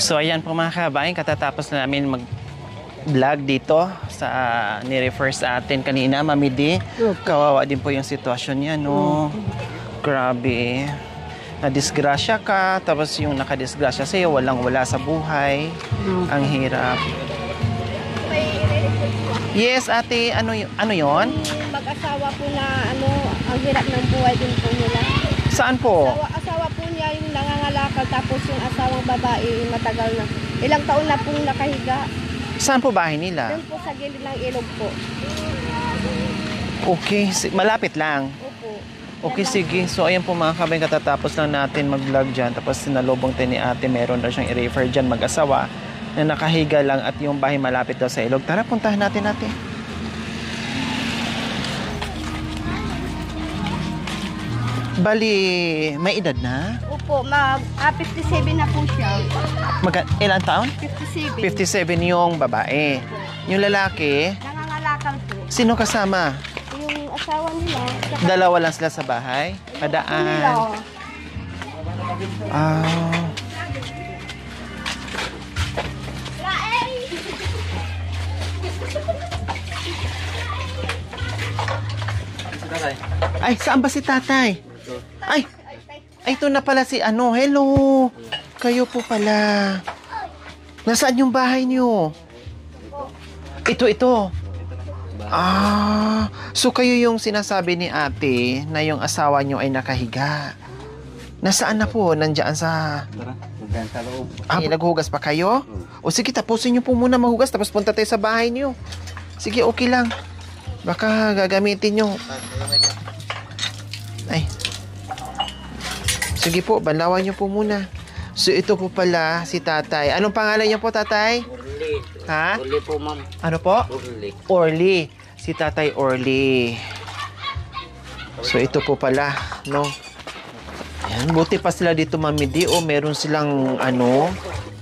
So ayan po mga kabayan, katatapos na namin mag-vlog dito sa ni-refer sa atin kanina, Mami D. Kawawa din po yung sitwasyon niya, no? Grabe. Na-disgrasya ka, tapos yung nakadisgrasya sa'yo, walang-wala sa buhay. Ang hirap. Yes, ate, ano yon? Mag-asawa po na ang hirap ng buhay din po nila. Saan po? Asawa po niya yung nangangalakal, tapos yung asawang babae matagal na. Ilang taon na pong nakahiga. Saan po bahay nila? Doon po sa gilid ng ilog po. Okay, malapit lang. Opo. Okay, sige. So, ayan po mga kabayan, katatapos lang natin mag-vlog dyan. Tapos sinalubong tayo ni ate, meron daw siyang i-refer dyan mag-asawa na nakahiga lang at yung bahay malapit daw sa ilog. Tara, puntahan natin natin. Bali, may edad na? Opo, 57 na po siya. Ilan taon? 57. 57 yung babae. Yung lalaki, Nangangalakal po. sino kasama? Yung asawa nila. Dalawa lang sila sa bahay? Padaan. Ah. Ay, saan ba si tatay? Ay, ito na pala si hello. Kayo po pala. Nasaan yung bahay niyo? Ito. Ah, so kayo yung sinasabi ni ate na yung asawa niyo ay nakahiga. Nasaan na po? Nandiyan sa... Tara, sa loob. Naghugas pa kayo? O sige, tapusin niyo po muna maghugas tapos punta tayo sa bahay niyo. Sige, okay lang. Baka gagamitin niyo. Ay. Sige po, banlawan niyo po muna. So ito po pala si tatay. Anong pangalan niyo po, tatay? Orly. Ha? Orly po, ma'am. Ano po? Orly. Orly. Si tatay Orly. So ito po pala, no? Ayan, buti pa sila dito, Mami D. O meron silang,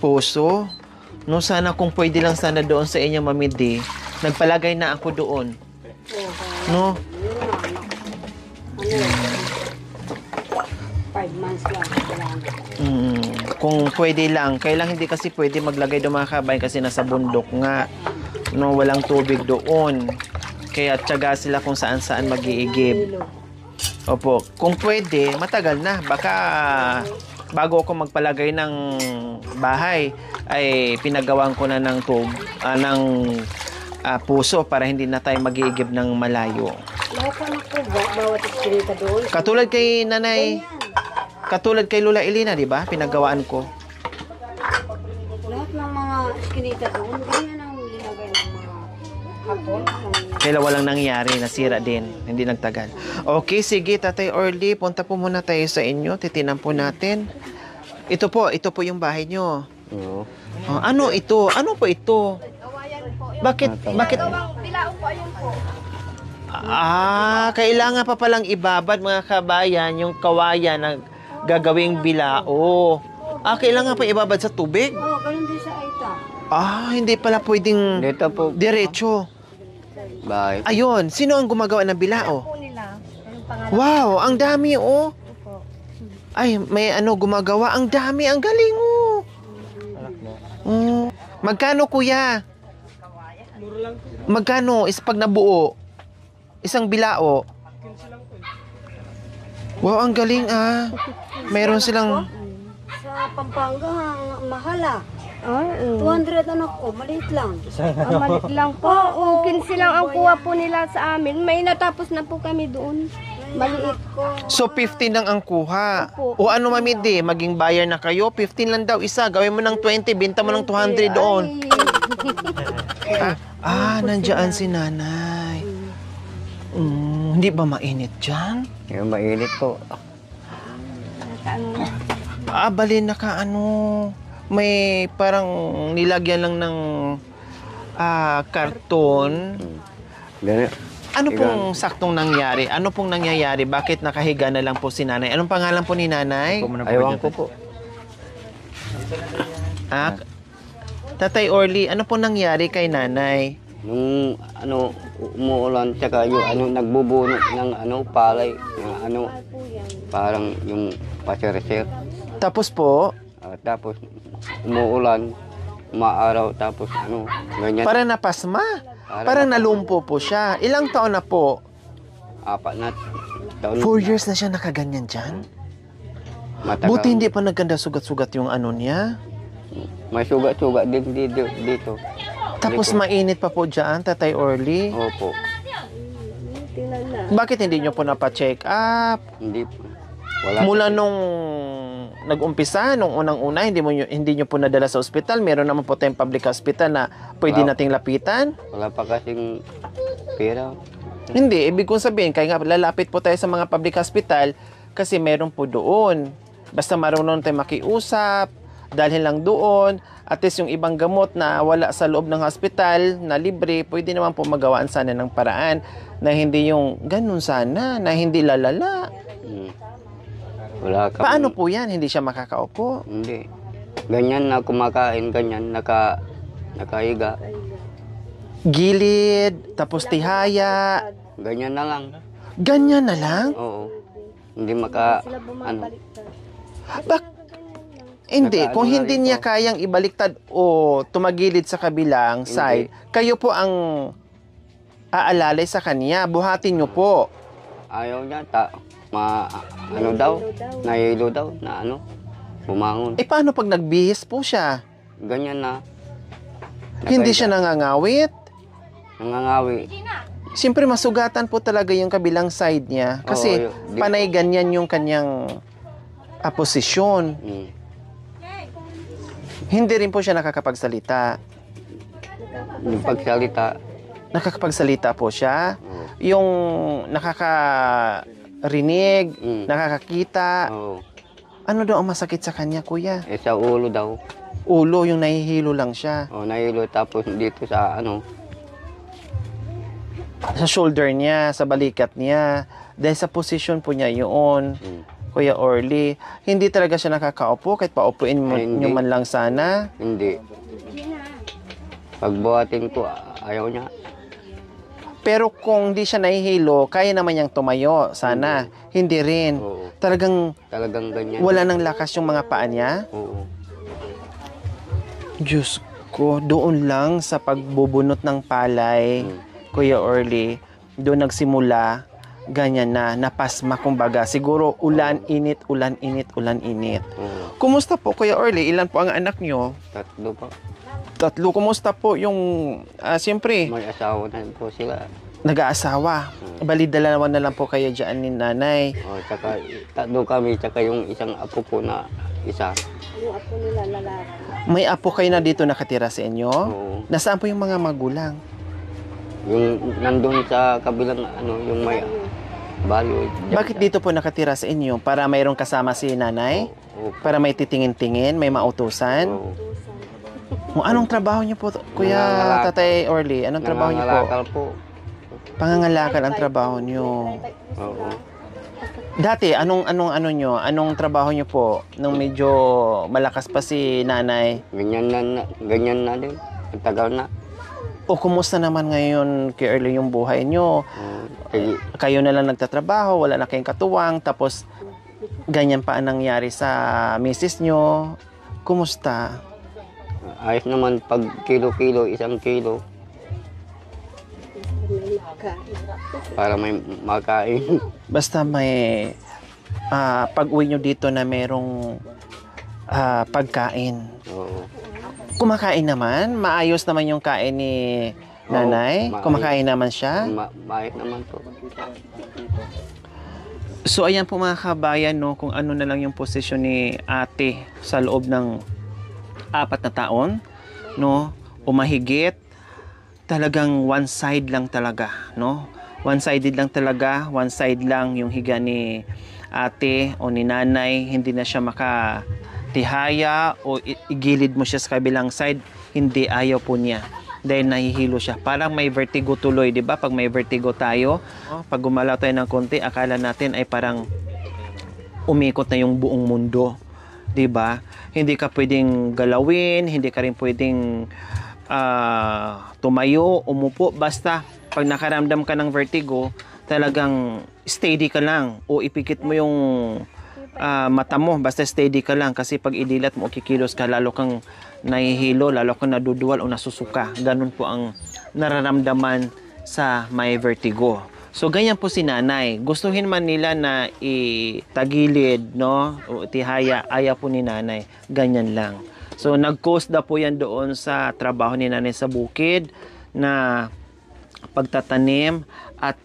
puso. No, sana kung pwede lang sana doon sa inyo, Mami D. Nagpalagay na ako doon. No? 5 months lang. Kung pwede lang. Kailang hindi kasi pwede maglagay doon mga kabayan kasi nasa bundok nga. No, walang tubig doon. Kaya tiyaga sila kung saan-saan mag-iigib. Opo. Kung pwede, matagal na. Baka bago ako magpalagay ng bahay, ay pinagawan ko na ng puso para hindi na tayo mag-iigib ng malayo. Lahat na po ba? Bawat iskinita doon. Katulad kay nanay, katulad kay Lola Elena, di ba? Pinagawaan ko. Lahat ng mga iskinita doon, ganyan ang linagay ng mga hapon. Kaya walang nangyari, nasira din. Hindi nagtagal. Okay, sige, Tatay Orly, punta po muna tayo sa inyo. Titinan po natin. Ito po yung bahay nyo. Oo. Ano ito? Ano po ito? Bakit? Bilao po, ayun po. Kailangan pa palang ibabad mga kabayan yung kawayan na gagawing bilao. Kailangan pa ibabad sa tubig? Oo, ganun din sa Aita. Hindi pala pwedeng Dito po. diretso. Bahay. Ayun, sino ang gumagawa ng bilao? Po nila. Anong pangalan? Wow, ang dami oh. Po. Ay, may gumagawa. Ang dami, ang galing oh. Magkano kuya? Magkano is pag nabuo? Isang bilao. Wow, ang galing Meron silang... Sa Pampanga, mahal 200 maliit lang. Maliit lang po. Oo, 15 lang ang kuha po nila sa amin. May natapos na po kami doon. Maliit ko. So, 15 lang ang kuha. Opo. O ano, Mami D, maging buyer na kayo? 15 lang daw isa. Gawin mo ng 20, binta mo ng 200 doon. Nandiyan si nanay. Hindi ba mainit dyan? Yung mainit po. Bali may parang nilagyan lang ng karton. Ganyan. Ano pong saktong nangyari? Ano pong nangyayari? Bakit nakahiga na lang po si nanay? Anong pangalan po ni nanay? Ayawan ko po. Tatay Orly, ano pong nangyari kay nanay? Nung umuulan, tsaka yung nagbubunot ng palay, parang yung pasir-sir. Tapos po, Tapos umuulan, maaraw, tapos ano, ganyan. Parang napasma. Parang nalumpo po siya. Ilang taon na po? 4 na taon. 4 years na siya nakaganyan dyan? Matagal. Buti hindi pa nagganda sugat-sugat yung ano niya. May sugat-sugat din dito. Tapos mainit pa po dyan, Tatay Orly. Opo. Tingnan na. Bakit hindi nyo po napacheck up? Hindi po. Wala. Mula nung nag-umpisa, nung unang-una, hindi nyo po nadala sa ospital. Meron naman po tayong public hospital na pwede Wow. nating lapitan. Wala pa kasing pera. Hindi, ibig kong sabihin, kaya nga lalapit po tayo sa mga public hospital kasi meron po doon. Basta marunong tayo makiusap, dalhin lang doon. At least yung ibang gamot na wala sa loob ng hospital na libre, pwede naman po magawaan sana ng paraan na hindi yung ganun sana, na hindi lalala. Wala ka. Paano po yan? Hindi siya makakaupo? Hindi. Ganyan na kumakain, ganyan nakahiga. Gilid, tapos tihaya. Ganyan na lang. Ganyan na lang? Oo. Hindi maka Sila ano. bumabaliktad. Hindi, Nakaano kung na hindi rin niya po. kayang ibaliktad o tumagilid sa kabilang Hindi. side, kayo po ang aalalay sa kanya. Buhatin niyo po. Ayaw niya ano daw, nahilo daw na ano, bumangon. Eh paano pag nagbihis po siya? Ganyan na. Hindi siya nangangawit? Nangangawi. Siyempre masugatan po talaga yung kabilang side niya kasi Oo, panay ganyan yung kanyang posisyon. Hindi rin po siya nakakapagsalita. Yung pagsalita, Nakakapagsalita po siya. oo. Yung nakakarinig, Mm. nakakakita. Oo. Ano daw ang masakit sa kanya, kuya? Sa ulo daw. Ulo, yung nahihilo lang siya. Nahilo, tapos dito sa ano, Sa shoulder niya, sa balikat niya. Dahil sa position po niya yun, Kuya Orly. Hindi talaga siya nakakaupo kahit paupuin mo Ay, hindi. nyo man lang sana. hindi. Pagbuhatin ko, ayaw niya. Pero kung di siya nahihilo, kaya naman niyang tumayo. Sana. Hindi rin. Oo. Talagang Talagang ganyan. wala nang lakas yung mga paa niya. Oo. Diyos ko, doon lang sa pagbubunot ng palay, Kuya Orly, doon nagsimula, ganyan na, napasma kumbaga. Siguro ulan, init, ulan, init, ulan, init. Oo. Kumusta po, Kuya Orly? Ilan po ang anak nyo? 3 pa. 3. Kumusta po yung, siyempre, May asawa na po sila. nag-aasawa. Bali, dalawa na lang po kayo dyan ni nanay. Tsaka 3 kami, tsaka yung isang apo ko na isa. Yung apo nila lalaki. May apo kayo na dito nakatira sa inyo? Oo. Nasaan po yung mga magulang? Yung nandun sa kabilang ano, yung may balyo. Bakit dito po nakatira sa inyo? Para mayroong kasama si nanay? Oo. Para may titingin-tingin, may mautusan? Oo. Anong trabaho niyo po, Kuya Nangangalak- Tatay Orly? Anong trabaho niyo po? Nangangalakal po. Pangangalakal ang trabaho niyo. Oo. Dati, anong nyo? Anong trabaho niyo po? Nung medyo malakas pa si nanay? Ganyan na din. Ang tagal na. O kumusta naman ngayon, Kuya Orly, yung buhay niyo? Sige, Kayo na lang nagtatrabaho, wala na kayong katuwang, tapos ganyan pa ang nangyari sa misis nyo. Kumusta? ayos naman pag kilo-kilo, 1 kilo. Para may makain. Basta may pag-uwi nyo dito na merong pagkain. Oo. Kumakain naman? Maayos naman yung kain ni nanay? maayos. Kumakain naman siya? Maayos naman po. So ayan po mga kabayan, no, kung ano na lang yung posisyon ni ate sa loob ng 4 na taon, no, o mahigit, talagang one side lang talaga, no? One-sided lang talaga, one side lang yung higa ni ate o ni nanay, hindi na siya makatihaya o igilid mo siya sa kabilang side, hindi, ayaw po niya. Dahil nahihilo siya. Parang may vertigo tuloy, di ba? Pag may vertigo tayo, pag gumalaw tayo ng konti, akala natin ay parang umikot na yung buong mundo. Di ba? Hindi ka pwedeng galawin, hindi ka rin pwedeng tumayo, umupo. Basta, pag nakaramdam ka ng vertigo, talagang steady ka lang o ipikit mo yung mata mo. Basta steady ka lang kasi pag idilat mo o kikilos ka, lalo kang nahihilo, lalo kang naduduwal o nasusuka. Ganun po ang nararamdaman sa may vertigo. So, ganyan po si nanay. Gustuhin man nila na itagilid, no? O tihaya, ayaw po ni nanay. Ganyan lang. So, nag-coast na po yan doon sa trabaho ni nanay sa bukid na pagtatanim at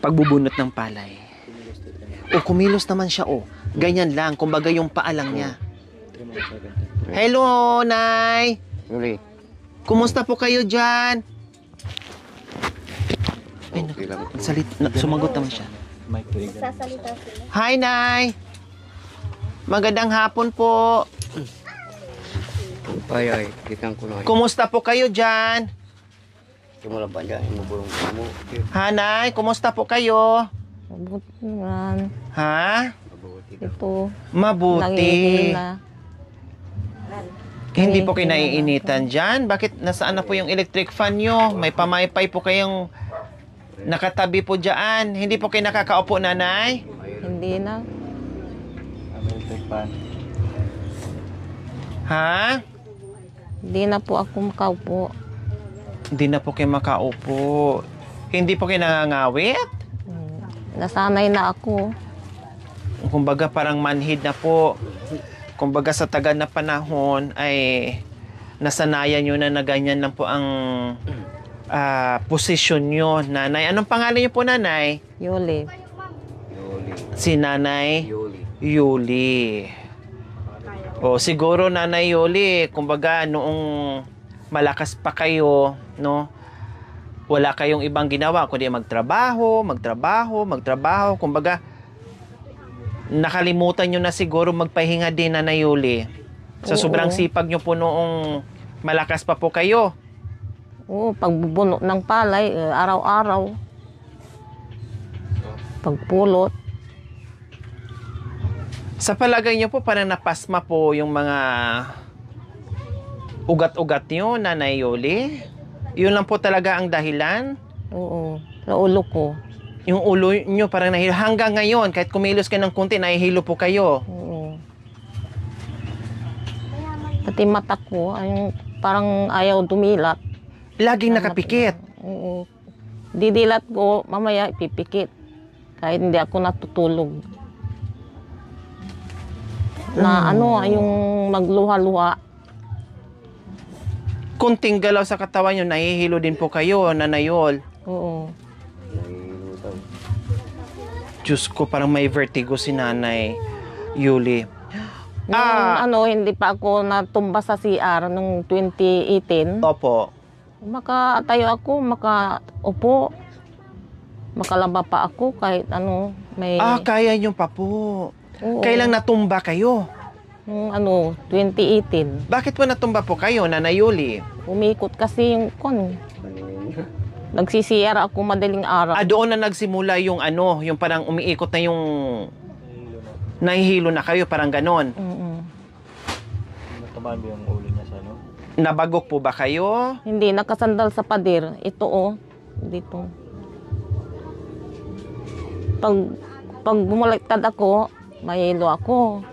pagbubunot ng palay. O, kumilos naman siya, o. Ganyan lang. Kumbaga yung paalang niya. Hello, Nay! Yuli. Kumusta po kayo dyan? Ay, Okay lang. sumagot naman siya. Sasalita sila. Hi, Nay! Magandang hapon po. Ay, kitang ko na. Kumusta po kayo dyan? Simula pa dyan, imubulong mo. Ha, Nay? Kumusta po kayo? Mabuti naman. Ha? Ito. Mabuti. Nangiinom na. Hindi po kayo naiinitan dyan? Bakit nasaan na po yung electric fan nyo? May pamaypay po kayong nakatabi po dyan. Hindi po kayo nakakaupo, Nanay? Hindi na. Ha? Hindi na po ako makaupo. Hindi na po kayo makaupo. Hindi po kayo nangangawit? Nasanay na ako. Kumbaga parang manhid na po. Kumbaga sa tagal na panahon ay nasanayan nyo na ganyan lang po ang posisyon nyo, Nanay. Anong pangalan nyo po, Nanay? Yuli. Si Nanay Yuli. Yuli. O siguro, Nanay Yuli, kumbaga noong malakas pa kayo, no? Wala kayong ibang ginawa kundi magtrabaho. Kumbaga, nakalimutan nyo na siguro magpahinga din, Nanay Yuli. Sa Oo. sobrang sipag nyo po noong malakas pa po kayo. Oo, pagbubuno ng palay, araw-araw. Pagpulot. Sa palagay nyo po, parang napasma po yung mga ugat-ugat nyo, Nanay Yuli? Yun lang po talaga ang dahilan? Oo, sa ulo ko. Yung ulo nyo parang nahilo. Hanggang ngayon, kahit kumilos ka ng konti, nahihilo po kayo. Oo. Pati mata ko, ay parang ayaw dumilat. Laging nakapikit. Oo. Didilat ko, mamaya ipipikit. Kahit hindi ako natutulog. Na yung magluha-luha. Kunting galaw sa katawan nyo, nahihilo din po kayo, Nanayol. Oo. Diyos ko, parang may vertigo si Nanay Yuli. Nung hindi pa ako natumba sa CR nung 2018, Opo. makatayo ako, makaupo, makalaba pa ako kahit may... Kaya nyo pa po. Oo. Kailang natumba kayo? Nung 2018, Bakit po natumba po kayo, Nanay Yuli? umikot kasi yung Nagsi-CR ako madaling araw. Doon na nagsimula yung yung parang umiikot na yung nahihilo na kayo, parang ganon. Tumami yung ulo niya sa Nabagok po ba kayo? Hindi, nakasandal sa pader. Ito dito. Pag bumaliktad ako, mahilo ako.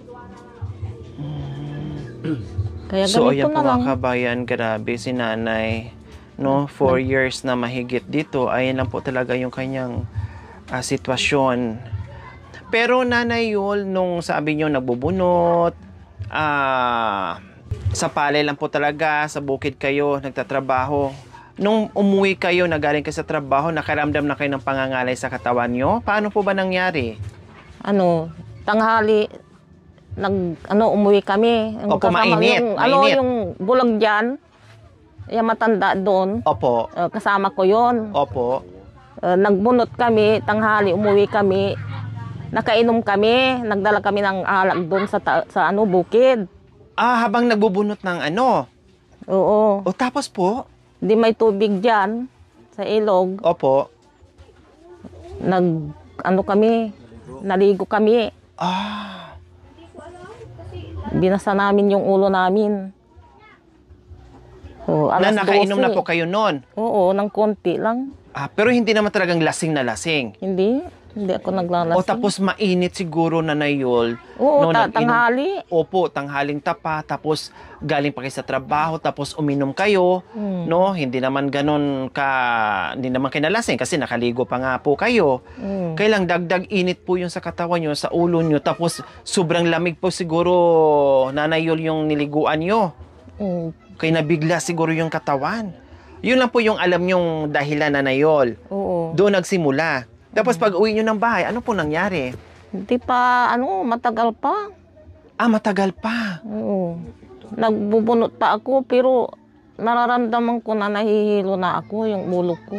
Kaya So, ganito ayan po na lang. mga kabayan, grabe si Nanay. No, 4 years na mahigit dito, ayan lang po talaga yung kanyang sitwasyon. Pero Nanay Yul, nung sabi nyo nagbubunot, sa palay lang po talaga, sa bukid kayo, nagtatrabaho. Nung umuwi kayo, nagaling kayo sa trabaho, nakaramdam na kayo ng pangangalay sa katawan nyo? Paano po ba nangyari? Tanghali, umuwi kami. Opo, mainit. Mainit. Yung bulag dyan, yung matanda doon. Opo. Kasama ko yon. Opo. Nagbunot kami, tanghali, umuwi kami. Nakainom kami, nagdala kami ng alak doon sa bukid. Habang nagbubunot ng Oo. O tapos po? Di may tubig dyan sa ilog. Opo. Kami, naligo kami. Binasa namin yung ulo namin. So, alas Nakainom 12. na po kayo noon? Oo, ng konti lang. Pero hindi naman talagang lasing na lasing. Hindi. Hindi ako naglalasing. O tapos mainit siguro, Nanay Yol. Oo, nag-inom- tanghali. Opo, tanghaling tapa, tapos galing pa kayo sa trabaho, tapos uminom kayo, no? Hindi naman hindi naman kinalasing kasi nakaligo pa nga po kayo. Kailang dagdag init po yung sa katawan nyo, sa ulo nyo, tapos sobrang lamig po siguro, Nanay Yol, yung niliguan nyo. Kaya nabigla siguro yung katawan. Yun lang po yung alam nyong dahilan, Nanay Yol. Oo. Doon nagsimula. Tapos pag uwi nyo ng bahay, ano po nangyari? Hindi pa, matagal pa. Ah, matagal pa. Oo. Nagbubunot pa ako, pero nararamdaman ko na nahihilo na ako, yung ulo ko.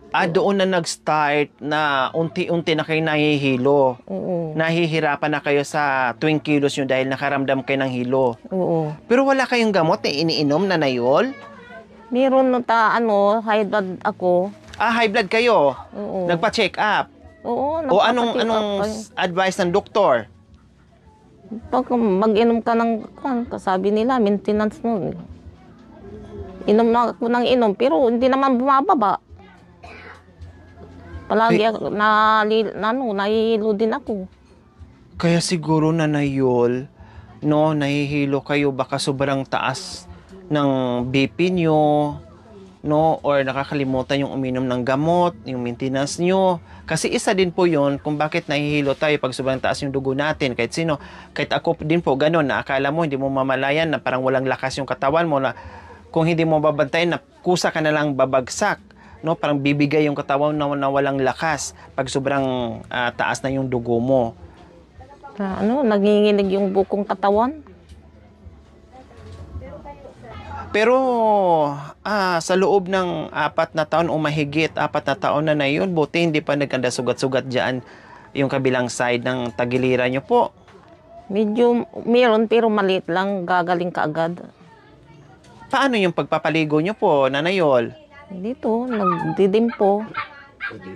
Ah, doon na nag-start na unti-unti na kayo nahihilo. Oo. Nahihirapan na kayo sa tuwing kilos nyo dahil nakaramdam kayo ng hilo. Oo. Pero wala kayong gamot na iniinom, Nanay Yol? Meron high blood ako. Ah, high blood kayo. Oo. Nagpa-check up. Oo. O anong nagpapacheck up kayo. advice ng doktor? Pag mag-inom ka ng, sabi nila, maintenance mo. Inom na ako ng inom, pero hindi naman bumababa. Palagi nahihilo din ako. Kaya siguro, Nanay Yol, no, nahihilo kayo baka sobrang taas ng BP nyo, no, or nakakalimutan yung uminom ng gamot, yung maintenance nyo. Kasi isa din po yun kung bakit nahihilo tayo pag sobrang taas yung dugo natin. Kahit sino, kahit ako din po, ganun, na akala mo, hindi mo mamalayan, na parang walang lakas yung katawan mo, na kung hindi mo babantayan, na kusa ka na lang babagsak. No, parang bibigay yung katawan na walang lakas pag sobrang taas na yung dugo mo. Nanginginig yung bukong katawan. Pero sa loob ng 4 na taon o mahigit 4 na taon na yun, buti hindi pa nagkanda sugat-sugat dyan yung kabilang side ng tagiliran nyo po. Medyo meron pero maliit lang, gagaling kaagad. Paano yung pagpapaligo nyo po, Nanay Yol? Dito, nagdidimpo.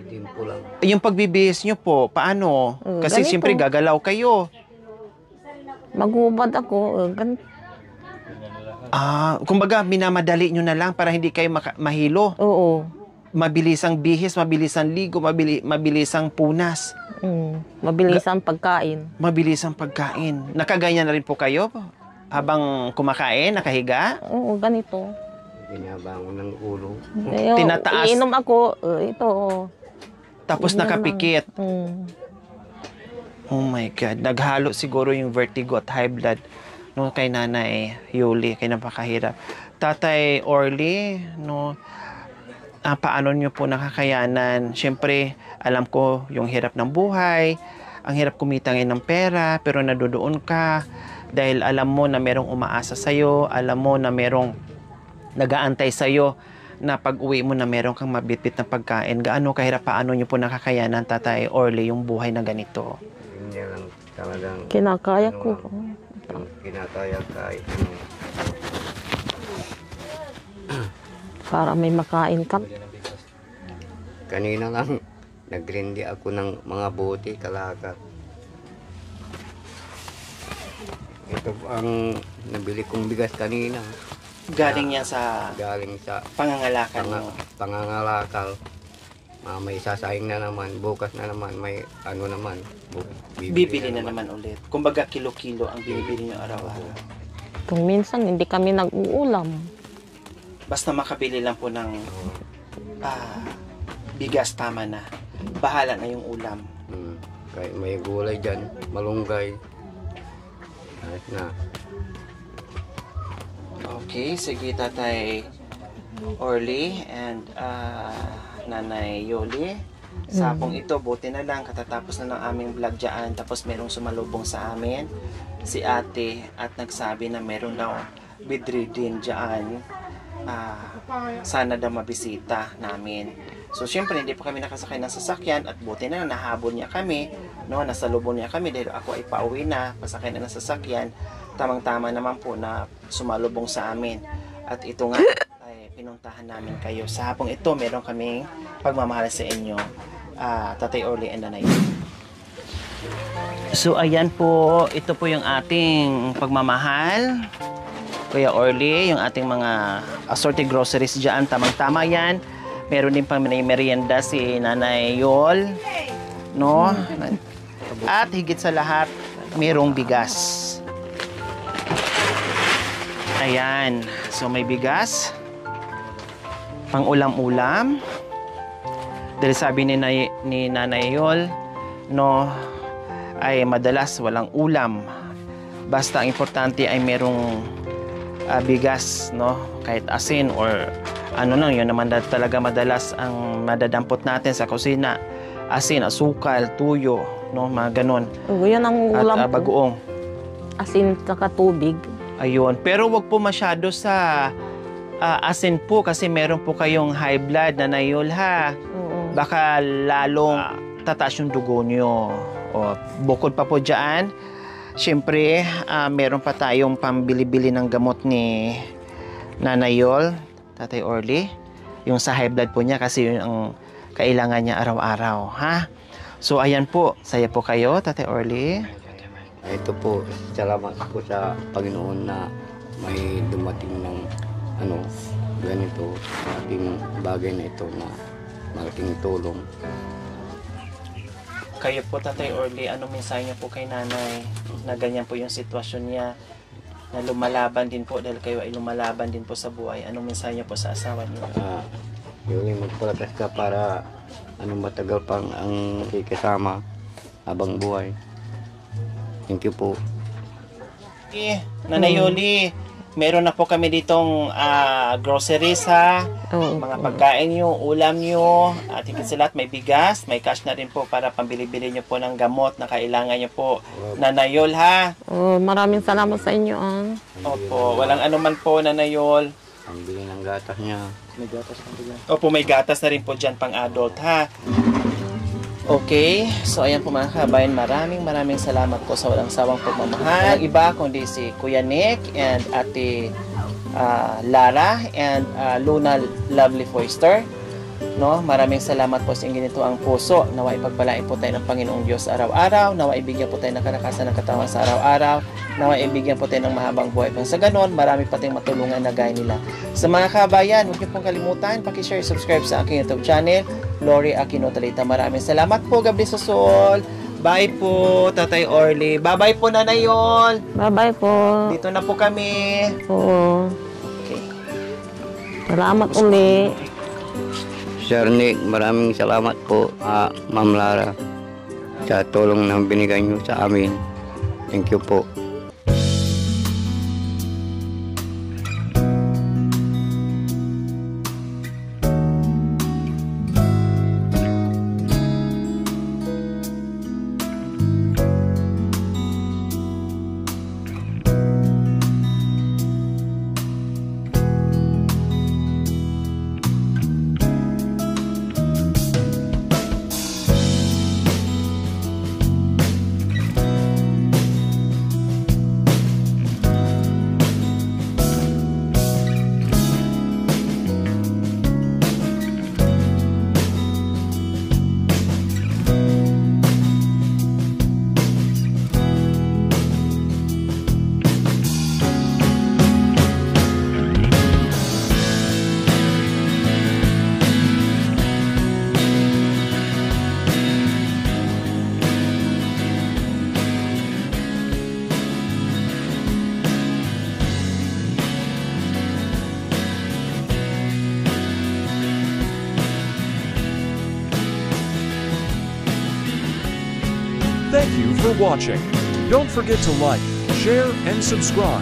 Dimpo lang. Yung pagbibihis nyo po, paano? Kasi ganito. siyempre gagalaw kayo. Maghubad ako. Ganito. Kumbaga, minamadali nyo na lang para hindi kayo mahilo. Oo. Mabilisang bihis, mabilisang ligo, mabilisang punas. Mabilis ang pagkain. Mabilisang pagkain. Nakaganyan na rin po kayo habang kumakain, nakahiga? Oo, ganito. Binabangon ng ulo. Tinataas. Iinom ako, ito. Tapos Iinom nakapikit. lang. Oh my God. Naghalo siguro yung vertigo at high blood no, kay Nanay Yoli, kay napakahirap. Tatay Orly, no, paano nyo po nakakayanan? Siyempre, alam ko yung hirap ng buhay, ang hirap kumita ngayon ng pera, pero nadodoon ka dahil alam mo na merong umaasa sa'yo, alam mo na merong nag-aantay sa'yo na pag-uwi mo na meron kang mabitbit na pagkain. Gaano kahirap, paano nyo po nakakayanan, Tatay Orly, yung buhay na ganito? Hindi lang talagang Kinakaya ko. kinakaya kahit Para may makain ka. kanina lang nagrindi ako ng mga bote, kalakal. Ito po ang nabili kong bigas kanina. Galing yan sa Galing sa pangangalakan mo. pangangalakal. May sasayang na naman, bukas na naman, may ano naman. Bibili na naman ulit. Kumbaga, kilo-kilo ang binibili nyo araw-araw. Kung minsan hindi kami nag-uulam. Basta makabili lang po ng bigas, tama na. Bahala na yung ulam. Kahit may gulay dyan, malunggay. Kahit na. Okay, sige, Tatay Orly and Nanay Yoli. Sa hapong ito, buti na lang, katatapos na ng aming vlog dyan, tapos merong sumalubong sa amin, si ate, at nagsabi na meron daw bedridden dyan. Sana daw mabisita namin. So, syempre, hindi pa kami nakasakay ng sasakyan at buti na nahabol niya kami, no? Nasalubong niya kami dahil ako ay pauwi na, pasakay na ng sasakyan. Tamang-tama naman po na sumalubong sa amin. At ito nga, pinuntahan namin kayo. Sa hapong ito, meron kaming pagmamahal sa inyo, Tatay Orly and Nanay. So, ayan po, ito po yung ating pagmamahal. Kuya Orly, yung ating mga assorted groceries dyan, tamang-tama yan. Meron din pang merienda si Nanay Yol. no? At higit sa lahat, mayroong bigas. Ayan. So, may bigas. Pang ulam-ulam. Dahil sabi ni Nanay Yol, no, ay madalas walang ulam. Basta ang importante ay merong bigas, no? Kahit asin or ano lang, yun naman talaga madalas ang madadampot natin sa kusina. Asin, asukal, tuyo, no? Mga ganon. Oo, yan ang ulam At ko. bagoong. Asin tsaka tubig. Ayun. Pero wag po masyado sa asin po kasi meron po kayong high blood na Nayol, ha. Oo. Baka lalong tataas yung dugo nyo. O, bukod pa po dyan, syempre, meron pa tayong pambili-bili ng gamot ni Nanay Yol, Tatay Orly. Yung sa high blood po niya kasi yun ang kailangan niya araw-araw, ha? So, ayan po. Saya po kayo, Tatay Orly. Ito po, salamat po sa Panginoon na may dumating ng ganito, ating bagay na ito na malaking tulong. Kayo po, Tatay Orly, anong mensahe niyo po kay Nanay na ganyan po yung sitwasyon niya, na lumalaban din po dahil kayo ay lumalaban din po sa buhay? Anong mensahe niyo po sa asawa niyo? Yung magpalakas ka para matagal pang ang ikasama habang buhay. Thank you po. Nanay Yoli, meron na po kami ditong groceries, ha? Oo. Mga pagkain nyo, ulam nyo, at higit sa lahat may bigas, may cash na rin po para pambili-bili nyo po ng gamot na kailangan nyo po. Nanay Yol, ha? Oo, maraming salamat sa inyo. Opo, walang anuman po, Nanay Yol. Ang bili ng gatas niya. Opo, may gatas na rin po dyan pang adult, ha? Okay, so ayan po mga kabayan, maraming salamat po sa walang sawang pagmamahal. Walang iba kundi si Kuya Nick and Ate Lara and Luna Lovely Foister. No, maraming salamat po sa inyong ginito ang puso. Nawa ipagpalain po tayo ng Panginoong Diyos araw-araw. Nawa ibigyan po tayo ng kalakasan ng katawan sa araw-araw. Nawa ibigyan po tayo ng mahabang buhay. Pang sa ganon, marami pa tayong matulungan na gaya nila. Sa mga kabayan, huwag niyo pong kalimutan, pakishare, subscribe sa aking YouTube channel, Lori Aquino Talita. Maraming salamat po, Gabri Susol. Bye po, Tatay Orly. Bye-bye po, Nanay Yol. Bye-bye po. Dito na po kami. Oo. Okay. Salamat uli. Sir Nick, maraming salamat po, Ma'am Lara, sa tulong na binigay niyo sa amin. Thank you po. Thank you for watching. Don't forget to like, share, and subscribe.